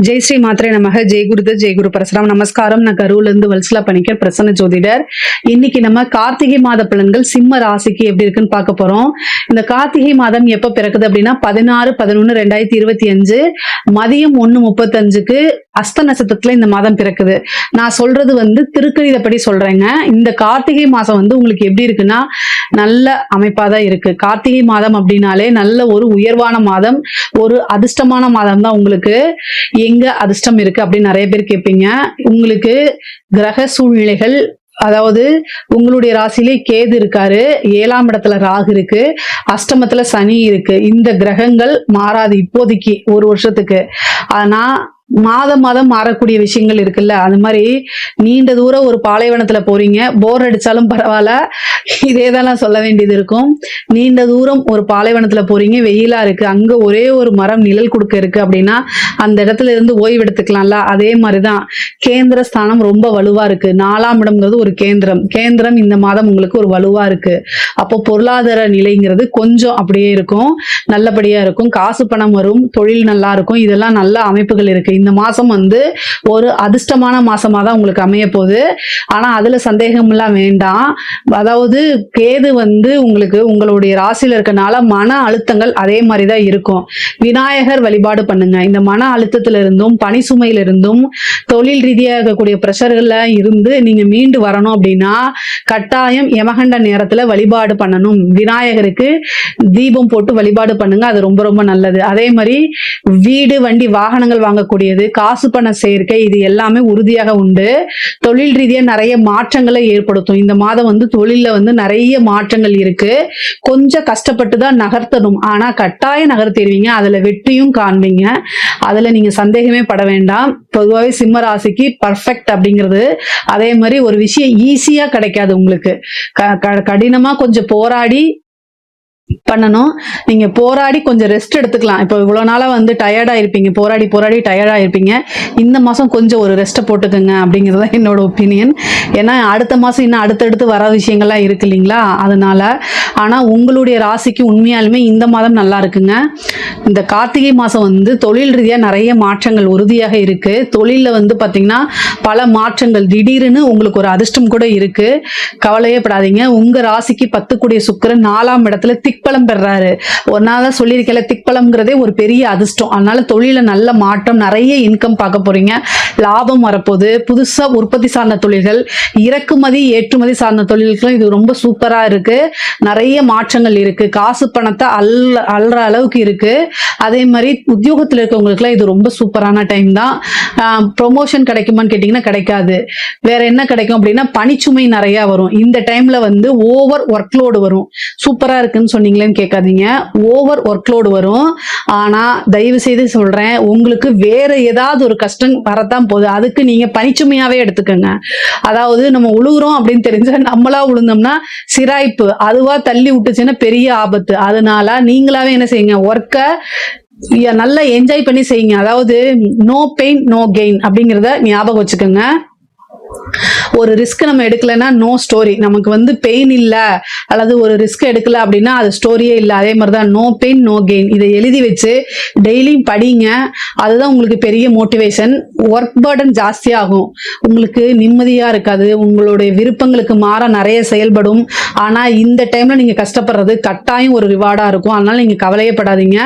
ஜெய் ஸ்ரீ மாத்திரை நமக. ஜெய் குருதத், ஜெய் குரு பரசுராம். நமஸ்காரம். நான் கரூர்ல இருந்து வல்சலா பணிக்கர், பிரசன்ன ஜோதிடர். இன்னைக்கு நம்ம கார்த்திகை மாத பலன்கள் சிம்ம ராசிக்கு எப்படி இருக்குன்னு பார்க்க போறோம். இந்த கார்த்திகை மாதம் எப்ப பிறக்குது அப்படின்னா 16/11/2025 மதியம் 1:35க்கு அஸ்த நட்சத்திரத்துல இந்த மாதம் பிறக்குது. நான் சொல்றது திருக்கணிதப்படி சொல்றேங்க. இந்த கார்த்திகை மாசம் உங்களுக்கு எப்படி இருக்குன்னா நல்ல அமைப்பாதான் இருக்கு. கார்த்திகை மாதம் அப்படின்னாலே நல்ல ஒரு உயர்வான மாதம், ஒரு அதிர்ஷ்டமான மாதம் தான். உங்களுக்கு எங்க அதிர்ஷ்டம் இருக்கு அப்படின்னு நிறைய பேர் கேட்பீங்க. உங்களுக்கு கிரக சூழ்நிலைகள், அதாவது உங்களுடைய ராசியிலே கேது இருக்காரு, 7ஆம் இடத்துல ராகு இருக்கு, அஷ்டமத்துல சனி இருக்கு. இந்த கிரகங்கள் மாறாது இப்போதைக்கு ஒரு வருஷத்துக்கு. ஆனா மாதம் மாறக்கூடிய விஷயங்கள் இருக்குல்ல, அது மாதிரி நீண்ட தூரம் ஒரு பாலைவனத்துல போறீங்க, போர் அடிச்சாலும் பரவாயில்ல, இதேதான் நான் சொல்ல வேண்டியது இருக்கும். நீண்ட தூரம் ஒரு பாலைவனத்துல போறீங்க, வெயிலா இருக்கு, அங்க ஒரே ஒரு மரம் நிழல் கொடுக்க இருக்கு அப்படின்னா அந்த இடத்துல இருந்து ஓய்வு எடுத்துக்கலாம்ல. அதே மாதிரிதான் கேந்திர ஸ்தானம் ரொம்ப வலுவா இருக்கு. 4ஆம் இடம்ங்கிறது ஒரு கேந்திரம் இந்த மாதம் உங்களுக்கு ஒரு வலுவா இருக்கு. அப்போ பொருளாதார நிலைங்கிறது கொஞ்சம் அப்படியே இருக்கும், நல்லபடியா இருக்கும். காசு பணம் வரும், தொழில் நல்லா இருக்கும், இதெல்லாம் நல்ல அமைப்புகள் இருக்கு. இந்த மாசம் ஒரு அதிர்ஷ்டமான மாசமா தான் உங்களுக்கு அமைய போகுது. ஆனா அதுல சந்தேகம் எல்லாம் வேண்டாம். அதாவது கேது உங்களுக்கு உங்களுடைய ராசியில இருக்கனால மன அழுத்தங்கள் அதே மாதிரிதான் இருக்கும். விநாயகர் வழிபாடு பண்ணுங்க. இந்த மன அழுத்தத்தில இருந்தும் பணி சுமையில இருந்தும் தொழில் ரீதியாக இருக்கக்கூடிய பிரஷர்கள்ல இருந்து நீங்க மீண்டு வரணும் அப்படின்னா கட்டாயம் யமகண்ட நேரத்துல வழிபாடு பண்ணணும். விநாயகருக்கு தீபம் போட்டு வழிபாடு பண்ணுங்க, அது ரொம்ப ரொம்ப நல்லது. அதே மாதிரி வீடு வண்டி வாகனங்கள் வாங்கக்கூடியது, காசு பண சேர்க்கை, இது எல்லாமே உறுதியாக உண்டு. தொழில் ரீதியா நிறைய மாற்றங்களை ஏற்படுத்தும். இந்த மாதம் தொழில நிறைய மாற்றங்கள் இருக்கு. கொஞ்சம் கஷ்டப்பட்டு தான் நகர்த்தணும், ஆனா கட்டாயம் நகர்த்திடுவீங்க. அதுல வெற்றியும் காண்பீங்க, அதுல நீங்க சந்தேகமே பட வேண்டாம். பொதுவாகவே சிம்ம ராசிக்கு பர்ஃபெக்ட் அப்படிங்கிறது. அதே மாதிரி ஒரு விஷயம் ஈஸியா கிடைக்காது உங்களுக்கு. கடினமா கொஞ்சம் போராடி பண்ணணும். நீங்க போராடி கொஞ்சம் ரெஸ்ட் எடுத்துக்கலாம். இப்போ இவ்வளவு நாளா டயர்டா இருப்பீங்க, போராடி டயர்டா இருப்பீங்க. இந்த மாசம் கொஞ்சம் ஒரு ரெஸ்ட்டை போட்டுக்கோங்க அப்படிங்கிறது என்னோட ஒப்பீனியன். ஏன்னா அடுத்த மாசம் இன்னும் அடுத்தடுத்து வர விஷயங்கள்லாம் இருக்கு இல்லைங்களா, அதனால. ஆனா உங்களுடைய ராசிக்கு உண்மையாலுமே இந்த மாதம் நல்லா இருக்குங்க. இந்த கார்த்திகை மாசம் தொழில் ரீதியா நிறைய மாற்றங்கள் உறுதியாக இருக்கு. தொழில பாத்தீங்கன்னா பல மாற்றங்கள், திடீர்னு உங்களுக்கு ஒரு அதிர்ஷ்டம் கூட இருக்கு. கவலையே படாதீங்க. உங்க ராசிக்கு 10 கூடிய சுக்கிரன் 4ஆம் இடத்துல திக்பலம் பெறாரு. ஒன்னாதான் சொல்லியிருக்கல, திக்பலம்ங்கிறதே ஒரு பெரிய அதிர்ஷ்டம். அதனால தொழில நல்ல மாற்றம், நிறைய இன்கம் பார்க்க போறீங்க, லாபம் வரப்போகுது. புதுசா உற்பத்தி சார்ந்த தொழில்கள், இறக்குமதி ஏற்றுமதி சார்ந்த தொழில்களும் இது ரொம்ப சூப்பரா இருக்கு. நிறைய மாற்றங்கள் இருக்கு. காசு பணத்தை அல்ற அளவுக்கு இருக்கு. அதே மாதிரி உத்தியோகத்தில் இருக்கவங்களுக்குலாம் இது ரொம்ப சூப்பரான டைம் தான். ப்ரொமோஷன் கிடைக்குமான்னு கேட்டீங்கன்னா கிடைக்காது. வேற என்ன கிடைக்கும் அப்படின்னா பணிச்சுமை நிறைய வரும். இந்த டைம்ல ஓவர் ஒர்க்லோடு வரும். சூப்பரா இருக்குன்னு சொன்னீங்களேன்னு கேட்காதீங்க, ஓவர் ஒர்க்லோடு வரும். ஆனா தயவு செய்து சொல்றேன், உங்களுக்கு வேற ஏதாவது ஒரு கஷ்டம் வரத்தான் போகுது, அதுக்கு நீங்க பணிச்சுமையாவே எடுத்துக்கோங்க. அதாவது நம்ம உழுகுறோம் அப்படின்னு தெரிஞ்சா நம்மளா உளுந்தோம்னா சிராய்ப்பு, அதுவா தள்ளி விட்டுச்சுன்னா பெரிய ஆபத்து. அதனால நீங்களாவே என்ன செய்யுங்க, ஒர்க்கை நல்லா என்ஜாய் பண்ணி செய்யுங்க. அதாவது நோ பெயின் நோ கெயின் அப்படிங்கிறத ஞாபகம் வச்சுக்கோங்க. ஒரு ரிஸ்க் நம்ம எடுக்கலன்னா நோ ஸ்டோரி. நமக்கு பெயின் இல்ல அல்லது ஒரு ரிஸ்க் எடுக்கல அப்படின்னா அது ஸ்டோரியே இல்லை. அதே மாதிரிதான் நோ பெயின் நோ கெயின். இதை எழுதி வச்சு டெய்லியும் படிங்க. அதுதான் உங்களுக்கு பெரிய மோட்டிவேஷன். ஒர்க் பர்டன் ஜாஸ்தியாகும், உங்களுக்கு நிம்மதியா இருக்காது, உங்களுடைய விருப்பங்களுக்கு மாற நிறைய செயல்படும். ஆனா இந்த டைம்ல நீங்க கஷ்டப்படுறது கட்டாயம் ஒரு ரிவார்டா இருக்கும். அதனால நீங்க கவலையப்படாதீங்க.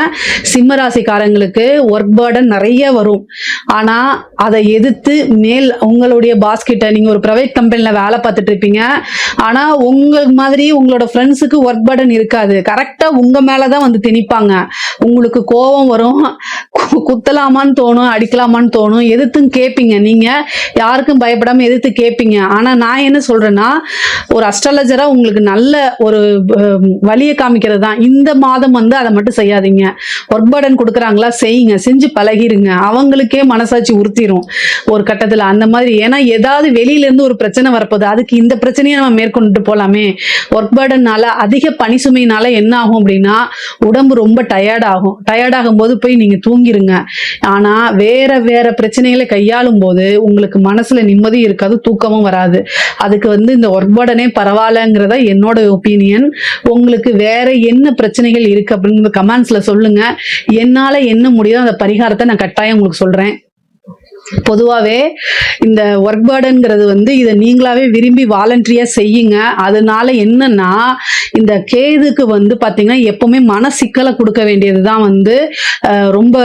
சிம்ம ராசிக்காரங்களுக்கு ஒர்க் பர்டன் நிறைய வரும். ஆனா அதை எதிர்த்து மேல் உங்களுடைய பாஸ்கெட், நீங்க ஒரு பிரைவேட் கம்பெனில வேலை பார்த்துட்டு இருப்பீங்க, ஆனா உங்க மாதிரி உங்களோட ஃப்ரெண்ட்ஸுக்கு ஒர்க் பர்டன் இருக்காது. கரெக்டா உங்க மேலதான் திணிப்பாங்க. உங்களுக்கு கோபம் வரும், குத்தலாமான்னு தோணும், அடிக்கலாமான்னு தோணும், எதிர்த்தும் கேட்பீங்க. நீங்க யாருக்கும் பயப்படாம எதிர்த்து கேட்பீங்க. ஆனா நான் என்ன சொல்றேன்னா, ஒரு அஸ்ட்ராலஜரா உங்களுக்கு நல்ல ஒரு வழியை காமிக்கிறது தான். இந்த மாதம் அதை மட்டும் செய்யாதீங்க. ஒர்க் பர்டன் கொடுக்குறாங்களா, செய்யுங்க, செஞ்சு பழகிருங்க. அவங்களுக்கே மனசாட்சி உறுத்திரும் ஒரு கட்டத்துல அந்த மாதிரி. ஏன்னா ஏதாவது வெளியில இருந்து ஒரு பிரச்சனை வரப்போகுது, அதுக்கு இந்த பிரச்சனையை நம்ம மேற்கொண்டு போலாமே. ஒர்க் பர்டன்னால, அதிக பணி சுமையினால என்ன ஆகும் அப்படின்னா உடம்பு ரொம்ப டயர்ட் ஆகும் போது போய் நீங்க தூங்கிருங்க. ஆனா வேற வேற பிரச்சனைகளை கையாளும் போது உங்களுக்கு மனசுல நிம்மதி இருக்காது, தூக்கமும் வராது. அதுக்கு இந்த ஒர்க் பர்டனே பரவாயில்லங்கிறத என்னோட ஒப்பீனியன். உங்களுக்கு வேற என்ன பிரச்சனைகள் இருக்கு அப்படிங்கிற கமெண்ட்ஸ்ல சொல்லுங்க. என்னால என்ன முடியுதோ அந்த பரிகாரத்தை நான் கட்டாயம் உங்களுக்கு சொல்றேன். பொதுவாகவே இந்த ஒர்க் பேர்டன்ங்கிறது வந்து இதை நீங்களாவே விரும்பி வாலண்டரியாக செய்யுங்க. அதனால என்னன்னா இந்த கேதுக்கு வந்து பார்த்தீங்கன்னா எப்பவுமே மனசிக்கலை கொடுக்க வேண்டியது தான் வந்து ரொம்ப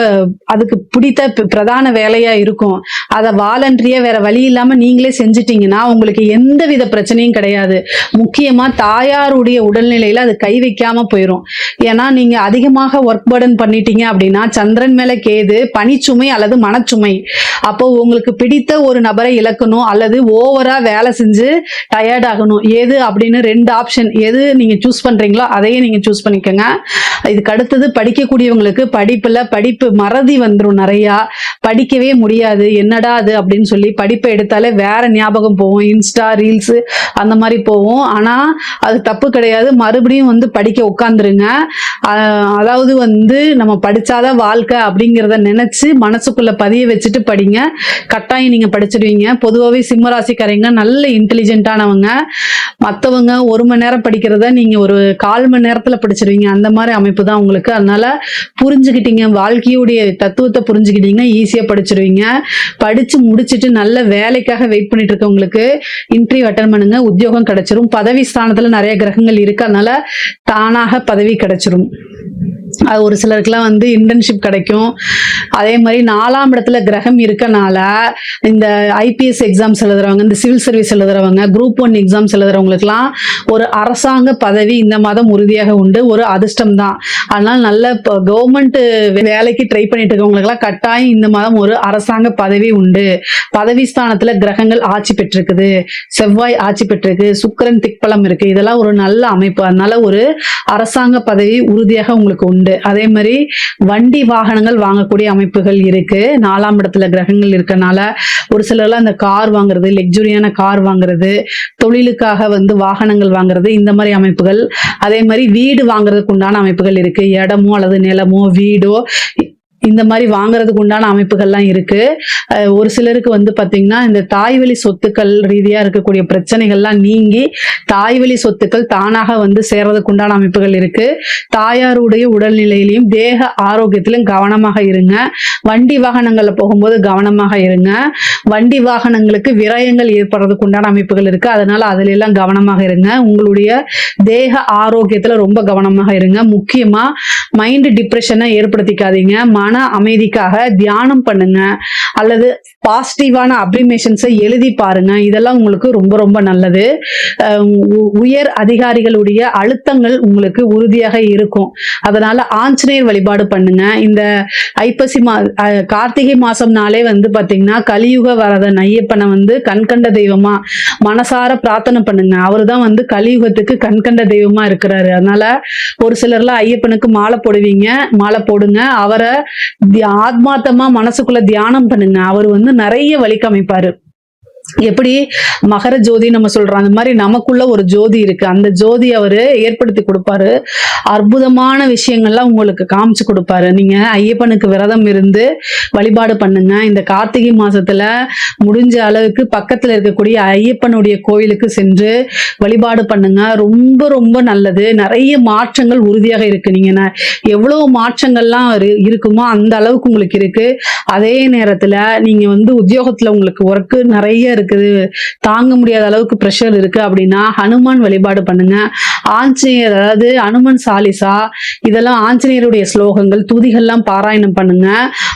அதுக்கு பிடித்த பிரதான வேலையாக இருக்கும். அதை வாலண்டரியாக வேற வழி இல்லாமல் நீங்களே செஞ்சிட்டிங்கன்னா உங்களுக்கு எந்த வித பிரச்சனையும் கிடையாது. முக்கியமாக தாயாருடைய உடல்நிலையில் அது கை வைக்காம போயிடும். ஏன்னா நீங்கள் அதிகமாக ஒர்க் பேர்டன் பண்ணிட்டீங்க அப்படின்னா சந்திரன் மேலே கேது பணிச்சுமை அல்லது மனச்சுமை. அப்போ உங்களுக்கு பிடித்த ஒரு நபரை இழக்கணும் அல்லது ஓவரா வேலை செஞ்சு டயர்ட் ஆகணும், எது அப்படின்னு 2 ஆப்ஷன். எது நீங்க சூஸ் பண்றீங்களோ அதையே நீங்க சூஸ் பண்ணிக்கோங்க. இதுக்கு அடுத்தது படிக்கக்கூடியவங்களுக்கு படிப்பு மறதி வந்துடும். நிறையா படிக்கவே முடியாது, என்னடா அது அப்படின்னு சொல்லி படிப்பை எடுத்தாலே வேற ஞாபகம் போகும், இன்ஸ்டா ரீல்ஸ் அந்த மாதிரி போகும். ஆனா அது தப்பு கிடையாது, மறுபடியும் வந்து படிக்க உட்காந்துருங்க. அதாவது வந்து நம்ம படிச்சாதான் வாழ்க்கை அப்படிங்கிறத நினைச்சு மனசுக்குள்ள பதிய வச்சுட்டு படிங்க. கட்டாயம் நீங்க படிச்சிருவீங்க. பொதுவாகவே சிம்மராசிக்காரங்க நல்ல இன்டெலிஜென்ட்டானவங்க. மற்றவங்க 1 மணி நேரம் படிக்கிறத நீங்க ஒரு 1/4 மணி நேரத்துல படிச்சிருவீங்க. அந்த மாதிரி அமைப்பு தான் உங்களுக்கு. அதனால புரிஞ்சுக்கிட்டீங்க, வாழ்க்கையுடைய தத்துவத்தை புரிஞ்சுக்கிட்டீங்கன்னா ஈஸியா படிச்சிருவீங்க. படிச்சு முடிச்சுட்டு நல்ல வேலைக்காக வெயிட் பண்ணிட்டு இருக்கவங்களுக்கு இன்டர்வியூ அட்டன் பண்ணுங்க, உத்தியோகம் கிடைச்சிரும். பதவி ஸ்தானத்துல நிறைய கிரகங்கள் இருக்கு, அதனால தானாக பதவி கிடைச்சிரும். அது ஒரு சிலருக்குலாம் வந்து இன்டர்ன்ஷிப் கிடைக்கும். அதே மாதிரி 4ஆம் இடத்துல கிரகம் இருக்கனால இந்த ஐபிஎஸ் எக்ஸாம்ஸ் எழுதுறவங்க, இந்த சிவில் சர்வீஸ் எழுதுறவங்க, குரூப் 1 எக்ஸாம்ஸ் எழுதுறவங்களுக்குலாம் ஒரு அரசாங்க பதவி இந்த மாதம் உறுதியாக உண்டு. ஒரு அதிர்ஷ்டம் தான். அதனால நல்ல கவர்மெண்ட் வேலைக்கு ட்ரை பண்ணிட்டு இருக்கவங்களுக்குலாம் கட்டாயம் இந்த மாதம் ஒரு அரசாங்க பதவி உண்டு. பதவி ஸ்தானத்துல கிரகங்கள் ஆட்சி பெற்றிருக்குது, செவ்வாய் ஆட்சி பெற்றிருக்கு, சுக்கிரன் திக்பலம் இருக்கு. இதெல்லாம் ஒரு நல்ல அமைப்பு. அதனால ஒரு அரசாங்க பதவி உறுதியாக உங்களுக்கு உண்டு. அதே மாதிரி வண்டி வாகனங்கள் வாங்கக்கூடிய அமைப்புகள் இருக்கு. 4ஆம் இடத்துல கிரகங்கள் இருக்கனால ஒரு சிலர்லாம் இந்த கார் வாங்குறது, லக்ஸுரியான கார் வாங்குறது, தொழிலுக்காக வந்து வாகனங்கள் வாங்குறது, இந்த மாதிரி அமைப்புகள். அதே மாதிரி வீடு வாங்குறதுக்கு உண்டான அமைப்புகள் இருக்கு. இடமோ அல்லது நிலமோ வீடோ இந்த மாதிரி வாங்குறதுக்கு உண்டான அமைப்புகள்லாம் இருக்கு. ஒரு சிலருக்கு வந்து பாத்தீங்கன்னா இந்த தாய்வழி சொத்துக்கள் ரீதியா இருக்கக்கூடிய பிரச்சனைகள்லாம் நீங்கி தாய்வழி சொத்துக்கள் தானாக வந்து சேர்றதுக்கு உண்டான அமைப்புகள் இருக்கு. தாயாருடைய உடல்நிலையிலையும் தேக ஆரோக்கியத்திலும் கவனமாக இருங்க. வண்டி வாகனங்கள்ல போகும்போது கவனமாக இருங்க. வண்டி வாகனங்களுக்கு விரயங்கள் ஏற்படுறதுக்கு உண்டான அமைப்புகள் இருக்கு, அதனால அதுல எல்லாம் கவனமாக இருங்க. உங்களுடைய தேக ஆரோக்கியத்துல ரொம்ப கவனமாக இருங்க. முக்கியமா மைண்ட் டிப்ரெஷனை ஏற்படுத்திக்காதீங்க. மன அமைதிக்காக தியானம் பண்ணுங்க அல்லது பாசிட்டிவான அப்ரிமேஷன்ஸை எழுதி பாருங்க. இதெல்லாம் உங்களுக்கு ரொம்ப ரொம்ப நல்லது. உயர் அதிகாரிகளுடைய அழுத்தங்கள் உங்களுக்கு உறுதியாக இருக்கும். அதனால ஆஞ்சநேயர் வழிபாடு பண்ணுங்க. இந்த ஐப்பசி கார்த்திகை மாசம்னாலே வந்து பாத்தீங்கன்னா கலியுக வரதன் ஐயப்பனை வந்து கண்கண்ட தெய்வமா மனசார பிரார்த்தனை பண்ணுங்க. அவரு தான் வந்து கலியுகத்துக்கு கண்கண்ட தெய்வமா இருக்கிறாரு. அதனால ஒரு சிலர்லாம் ஐயப்பனுக்கு மாலை போடுவீங்க, மாலை போடுங்க. அவரை ஆத்மார்த்தமா மனசுக்குள்ள தியானம் பண்ணுங்க. அவர் வந்து நிறைய வழி காமிப்பாரு. எப்படி மகர ஜோதி நம்ம சொல்றோம், அந்த மாதிரி நமக்குள்ள ஒரு ஜோதி இருக்கு. அந்த ஜோதி அவரு ஏற்படுத்தி கொடுப்பாரு. அற்புதமான விஷயங்கள்லாம் உங்களுக்கு காமிச்சு கொடுப்பாரு. நீங்க ஐயப்பனுக்கு விரதம் இருந்து வழிபாடு பண்ணுங்க. இந்த கார்த்திகை மாசத்துல முடிஞ்ச அளவுக்கு பக்கத்துல இருக்கக்கூடிய ஐயப்பனுடைய கோயிலுக்கு சென்று வழிபாடு பண்ணுங்க. ரொம்ப ரொம்ப நல்லது. நிறைய மாற்றங்கள் உறுதியாக இருக்கு. நீங்க எவ்வளவு மாற்றங்கள்லாம் இருக்குமோ அந்த அளவுக்கு உங்களுக்கு இருக்கு. அதே நேரத்துல நீங்க வந்து உத்தியோகத்துல உங்களுக்கு ஒர்க்கு நிறைய இருக்குது, தாங்க முடியாத அளவுக்கு பிரஷர் இருக்கு அப்படின்னா ஹனுமான் வழிபாடு பண்ணுங்க. ஆஞ்சநேயர், அதாவது ஹனுமன் சாலிசா, இதெல்லாம் ஆஞ்சநேயருடைய ஸ்லோகங்கள், துதிகள்லாம் பாராயணம் பண்ணுங்க.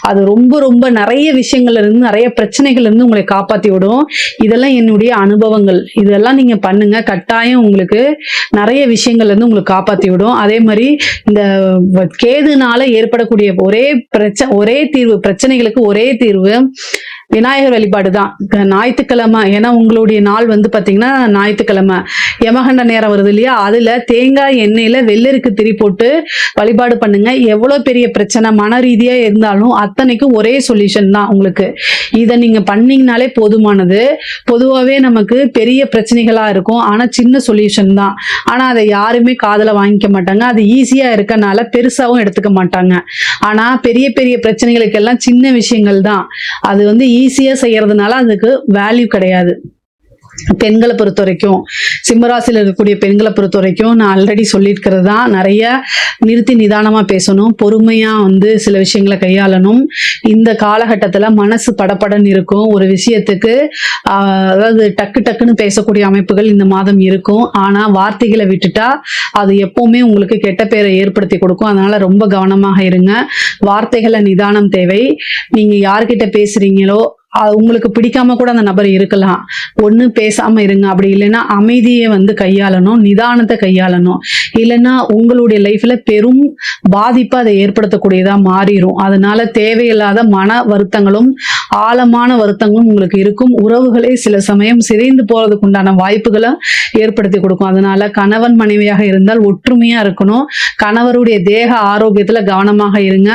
அது ரொம்ப ரொம்ப நிறைய விஷயங்கள்ல இருந்து, நிறைய பிரச்சனைகள் இருந்து உங்களை காப்பாத்தி விடும். இதெல்லாம் என்னுடைய அனுபவங்கள். இதெல்லாம் நீங்க பண்ணுங்க, கட்டாயம் உங்களுக்கு நிறைய விஷயங்கள்ல இருந்து உங்களுக்கு காப்பாத்தி விடும். அதே மாதிரி இந்த கேதுனால ஏற்படக்கூடிய ஒரே தீர்வு, பிரச்சனைகளுக்கு ஒரே தீர்வு விநாயகர் வழிபாடு தான். ஞாயிற்றுக்கிழமை, ஏன்னா உங்களுடைய நாள் வந்து பாத்தீங்கன்னா ஞாயிற்றுக்கிழமை யமகண்ட நேரம் வருது இல்லையா, அதுல தேங்காய் எண்ணெயில வெள்ளருக்கு திரி போட்டு வழிபாடு பண்ணுங்க. எவ்வளவு பெரிய பிரச்சனை மன ரீதியா இருந்தாலும் அத்தனைக்கும் ஒரே சொல்யூஷன் தான் உங்களுக்கு. இதை நீங்க பண்ணீங்கனாலே போதுமானது. பொதுவாகவே நமக்கு பெரிய பிரச்சனைகளா இருக்கும், ஆனா சின்ன சொல்யூஷன் தான். ஆனா அதை யாருமே காதுல வாங்கிக்க மாட்டாங்க. அது ஈஸியா இருக்கனால பெருசாவும் எடுத்துக்க மாட்டாங்க. ஆனா பெரிய பெரிய பிரச்சனைகளுக்கு எல்லாம் சின்ன விஷயங்கள் தான். அது வந்து ஈஸியா செய்யறதுனால அதுக்கு வேல்யூ கிடையாது. பெண்களை பொறுத்த வரைக்கும், சிம்மராசியில் இருக்கக்கூடிய பெண்களை பொறுத்த வரைக்கும் நான் ஆல்ரெடி சொல்லியிருக்கிறது தான். நிறைய நிறுத்தி நிதானமா பேசணும், பொறுமையா சில விஷயங்களை கையாளணும். இந்த காலகட்டத்துல மனசு படபடன்னு இருக்கும். ஒரு விஷயத்துக்கு அதாவது டக்கு டக்குன்னு பேசக்கூடிய அமைப்புகள் இந்த மாதம் இருக்கும். ஆனா வார்த்தைகளை விட்டுட்டா அது எப்பவுமே உங்களுக்கு கெட்ட பேரை ஏற்படுத்தி கொடுக்கும். அதனால ரொம்ப கவனமாக இருங்க. வார்த்தைகளை நிதானம் தேவை. நீங்க யார்கிட்ட பேசுறீங்களோ உங்களுக்கு பிடிக்காம கூட அந்த நபர் இருக்கலாம். ஒண்ணு பேசாம இருங்க, அப்படி இல்லைன்னா அமைதியை கையாளணும், நிதானத்தை கையாளணும். இல்லைன்னா உங்களுடைய லைஃப்ல பெரும் பாதிப்பை அதை ஏற்படுத்தக்கூடியதா மாறிடும். அதனால தேவையில்லாத மன வருத்தங்களும் ஆழமான வருத்தங்களும் உங்களுக்கு இருக்கும். உறவுகளே சில சமயம் சிதைந்து போறதுக்கு உண்டான வாய்ப்புகளை ஏற்படுத்தி கொடுக்கும். அதனால கணவன் மனைவியாக இருந்தால் ஒற்றுமையா இருக்கணும். கணவருடைய தேக ஆரோக்கியத்துல கவனமாக இருங்க.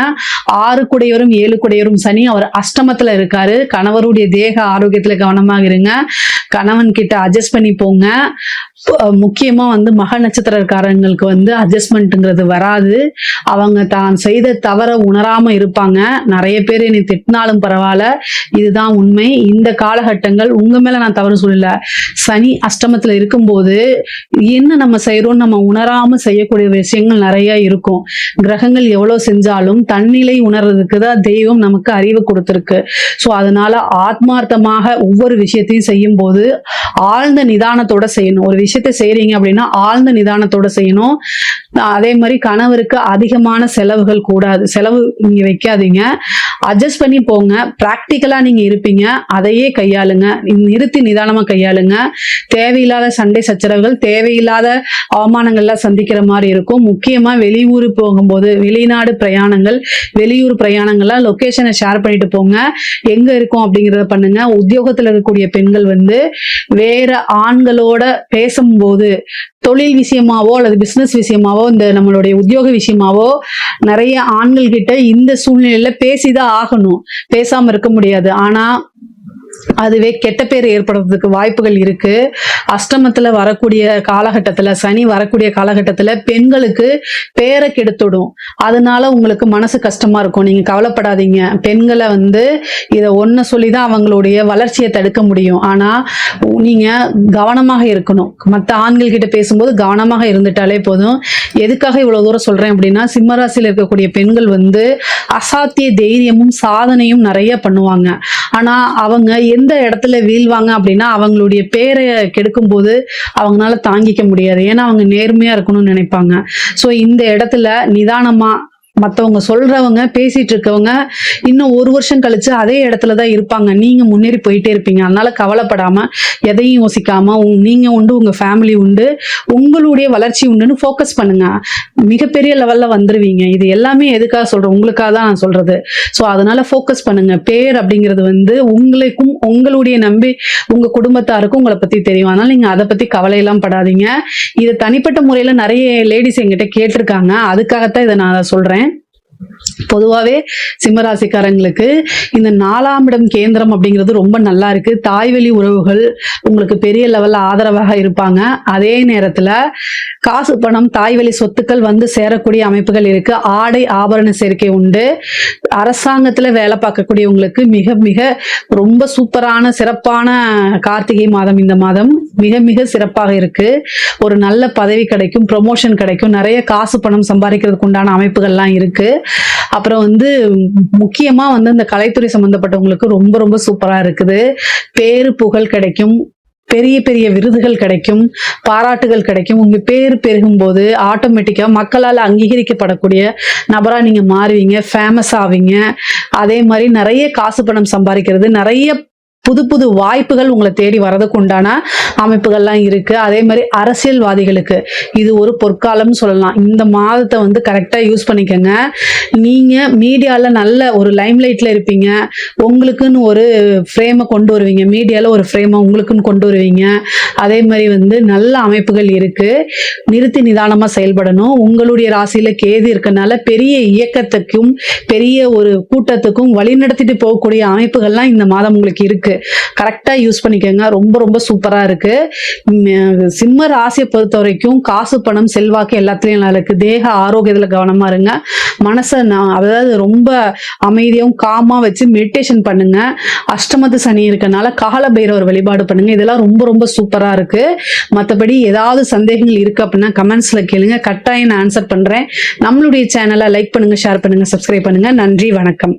6 குடையவரும் 7 குடையவரும் சனி, அவர் அஷ்டமத்துல இருக்காரு. கணவருடைய தேக ஆரோக்கியத்துல கவனமாக இருங்க. கணவன் கிட்ட அட்ஜஸ்ட் பண்ணி போங்க. முக்கியமா மக நட்சத்திரக்காரங்களுக்கு அட்ஜஸ்ட்மெண்ட்ங்கிறது வராது. அவங்க தான் செய்த தவற உணராம இருப்பாங்க. நிறைய பேர் என்னை திட்டினாலும் பரவாயில்ல, இதுதான் உண்மை. இந்த காலகட்டங்கள் உங்க மேல நான் தவறு சொல்லல. சனி அஷ்டமத்துல இருக்கும்போது என்ன நம்ம செய்யறோம், நம்ம உணராம செய்யக்கூடிய விஷயங்கள் நிறைய இருக்கும். கிரகங்கள் எவ்வளவு செஞ்சாலும் தன்னிலை உணர்றதுக்கு தான் தெய்வம் நமக்கு அறிவு கொடுத்திருக்கு. ஸோ அதனால ஆத்மார்த்தமாக ஒவ்வொரு விஷயத்தையும் செய்யும் போது ஆழ்ந்த நிதானத்தோட செய்யணும். ஒரு விஷயத்தை செய்யறீங்க அப்படின்னா ஆழ்ந்த நிதானத்தோட செய்யணும். அதே மாதிரி கணவருக்கு அதிகமான செலவுகள் கூடாது. செலவு நீங்க வைக்காதீங்க, அட்ஜஸ்ட் பண்ணி போங்க. பிராக்டிக்கலா நீங்க இருப்பீங்க, அதையே கையாளுங்க. நிறுத்தி நிதானமா கையாளுங்க. தேவையில்லாத சண்டை சச்சரவுகள், தேவையில்லாத அவமானங்கள்லாம் சந்திக்கிற மாதிரி இருக்கும். முக்கியமா வெளியூர் போகும்போது, வெளிநாடு பிரயாணங்கள், வெளியூர் பிரயாணங்கள்லாம் லொகேஷனை ஷேர் பண்ணிட்டு போங்க. எங்க இருக்கும் அப்படிங்கிறத பண்ணுங்க. உத்தியோகத்துல இருக்கக்கூடிய பெண்கள் வேற ஆண்களோட பேசும்போது, தொழில் விஷயமாவோ அல்லது பிசினஸ் விஷயமாவோ, இந்த நம்மளுடைய உத்தியோக விஷயமாவோ நிறைய ஆண்கள் கிட்ட இந்த சூழ்நிலையில பேசிதான் ஆகணும். பேசாம இருக்க முடியாது. ஆனா அதுவே கெட்ட பேர் ஏற்படுறதுக்கு வாய்ப்புகள் இருக்கு. அஷ்டமத்துல வரக்கூடிய காலகட்டத்துல, சனி வரக்கூடிய காலகட்டத்துல பெண்களுக்கு பேரை கெடுத்துடும். அதனால உங்களுக்கு மனசு கஷ்டமா இருக்கும். நீங்க கவலைப்படாதீங்க. பெண்களை இதை ஒன்ன சொல்லிதான் அவங்களுடைய வளர்ச்சியை தடுக்க முடியும். ஆனா நீங்க கவனமாக இருக்கணும். மற்ற ஆண்கள் கிட்ட பேசும்போது கவனமாக இருந்துட்டாலே போதும். எதுக்காக இவ்வளவு தூரம் சொல்றேன் அப்படின்னா, சிம்மராசியில் இருக்கக்கூடிய பெண்கள் அசாத்திய தைரியமும் சாதனையும் நிறைய பண்ணுவாங்க. ஆனா அவங்க எந்த இடத்துல வீழ்வாங்க அப்படின்னா, அவங்களுடைய பேரை கெடுக்கும் போது அவங்களால தாங்கிக்க முடியாது. ஏன்னா அவங்க நேர்மையா இருக்கணும்னு நினைப்பாங்க. சோ இந்த இடத்துல நிதானமா மற்றவங்க சொல்றவங்க பேசிட்டு இருக்கவங்க இன்னும் 1 வருஷம் கழிச்சு அதே இடத்துலதான் இருப்பாங்க. நீங்க முன்னேறி போயிட்டே இருப்பீங்க. அதனால கவலைப்படாம, எதையும் யோசிக்காம, நீங்க உண்டு, உங்க ஃபேமிலி உண்டு, உங்களுடைய வளர்ச்சி உண்டுன்னு ஃபோக்கஸ் பண்ணுங்க. மிகப்பெரிய லெவல்ல வந்துருவீங்க. இது எல்லாமே எதுக்காக சொல்றேன், உங்களுக்காக தான் நான் சொல்றது. ஸோ அதனால ஃபோக்கஸ் பண்ணுங்க. பேர் அப்படிங்கிறது உங்களுக்கும் உங்களுடைய நம்பி உங்க குடும்பத்தாருக்கும் உங்களை பத்தி தெரியும். அதனால நீங்க அதை பத்தி கவலையெல்லாம் படாதீங்க. இது தனிப்பட்ட முறையில நிறைய லேடிஸ் என்கிட்ட கேட்டிருக்காங்க. அதுக்காகத்தான் இதை நான் சொல்றேன். பொதுவாவே சிம்மராசிக்காரங்களுக்கு இந்த 4ஆம் இடம் கேந்திரம் அப்படிங்கிறது ரொம்ப நல்லா இருக்கு. தாய்வழி உறவுகள் உங்களுக்கு பெரிய லெவல்ல ஆதரவாக இருப்பாங்க. அதே நேரத்துல காசு பணம் தாய்வழி சொத்துக்கள் சேரக்கூடிய அமைப்புகள் இருக்கு. ஆடை ஆபரண சேர்க்கை உண்டு. அரசாங்கத்துல வேலை பார்க்கக்கூடியவங்களுக்கு மிக மிக ரொம்ப சூப்பரான சிறப்பான கார்த்திகை மாதம். இந்த மாதம் மிக மிக சிறப்பாக இருக்கு. ஒரு நல்ல பதவி கிடைக்கும், ப்ரொமோஷன் கிடைக்கும், நிறைய காசு பணம் சம்பாதிக்கிறதுக்கு உண்டான அமைப்புகள்லாம் இருக்கு. அப்புறம் முக்கியமா இந்த கலைத்துறை சம்பந்தப்பட்டவங்களுக்கு ரொம்ப ரொம்ப சூப்பரா இருக்குது. பேரு புகழ் கிடைக்கும், பெரிய பெரிய விருதுகள் கிடைக்கும், பாராட்டுகள் கிடைக்கும். உங்க பேர் பெருகும் போது ஆட்டோமேட்டிக்கா மக்களால் அங்கீகரிக்கப்படக்கூடிய நபரா நீங்க மாறுவீங்க, ஃபேமஸ் ஆவீங்க. அதே மாதிரி நிறைய காசு பணம் சம்பாதிக்கிறது, நிறைய புது புது வாய்ப்புகள் உங்களை தேடி வரதுக்கு உண்டான அமைப்புகள்லாம் இருக்கு. அதே மாதிரி அரசியல்வாதிகளுக்கு இது ஒரு பொற்காலம்னு சொல்லலாம். இந்த மாதத்தை கரெக்டா யூஸ் பண்ணிக்கோங்க. நீங்க மீடியால நல்ல ஒரு லைம்லைட்ல இருப்பீங்க. உங்களுக்குன்னு ஒரு ஃப்ரேமை கொண்டு வருவீங்க. மீடியால ஒரு ஃப்ரேமை உங்களுக்குன்னு கொண்டு வருவீங்க. அதே மாதிரி நல்ல அமைப்புகள் இருக்கு. நிறுத்தி நிதானமா செயல்படணும். உங்களுடைய ராசியில கேது இருக்கனால பெரிய இயக்கத்துக்கும் பெரிய ஒரு கூட்டத்துக்கும் வழி நடத்திட்டு போகக்கூடிய அமைப்புகள்லாம் இந்த மாதம் உங்களுக்கு இருக்கு. இருக்கு. கரெக்டா யூஸ் பண்ணிக்கோங்க. ரொம்ப ரொம்ப சூப்பரா இருக்கு. சிம்ம ராசியை பொறுத்த வரைக்கும் காசு பணம் செல்வாக்கு எல்லாத்துலயும் நல்லா இருக்கு. தேக ஆரோக்கியத்துல கவனமா இருங்க. மனசை அதாவது ரொம்ப அமைதியாவும் காமா வச்சு மெடிடேஷன் பண்ணுங்க. அஷ்டமத்து சனி இருக்கனால கால பைரவர் வழிபாடு பண்ணுங்க. இதெல்லாம் ரொம்ப ரொம்ப சூப்பரா இருக்கு. மற்றபடி ஏதாவது சந்தேகங்கள் இருக்கு அப்படின்னா கமெண்ட்ஸ்ல கேளுங்க. கட்டாயம் நான் ஆன்சர் பண்றேன். நம்மளுடைய சேனலை லைக் பண்ணுங்க, ஷேர் பண்ணுங்க, சப்ஸ்கிரைப் பண்ணுங்க. நன்றி, வணக்கம்.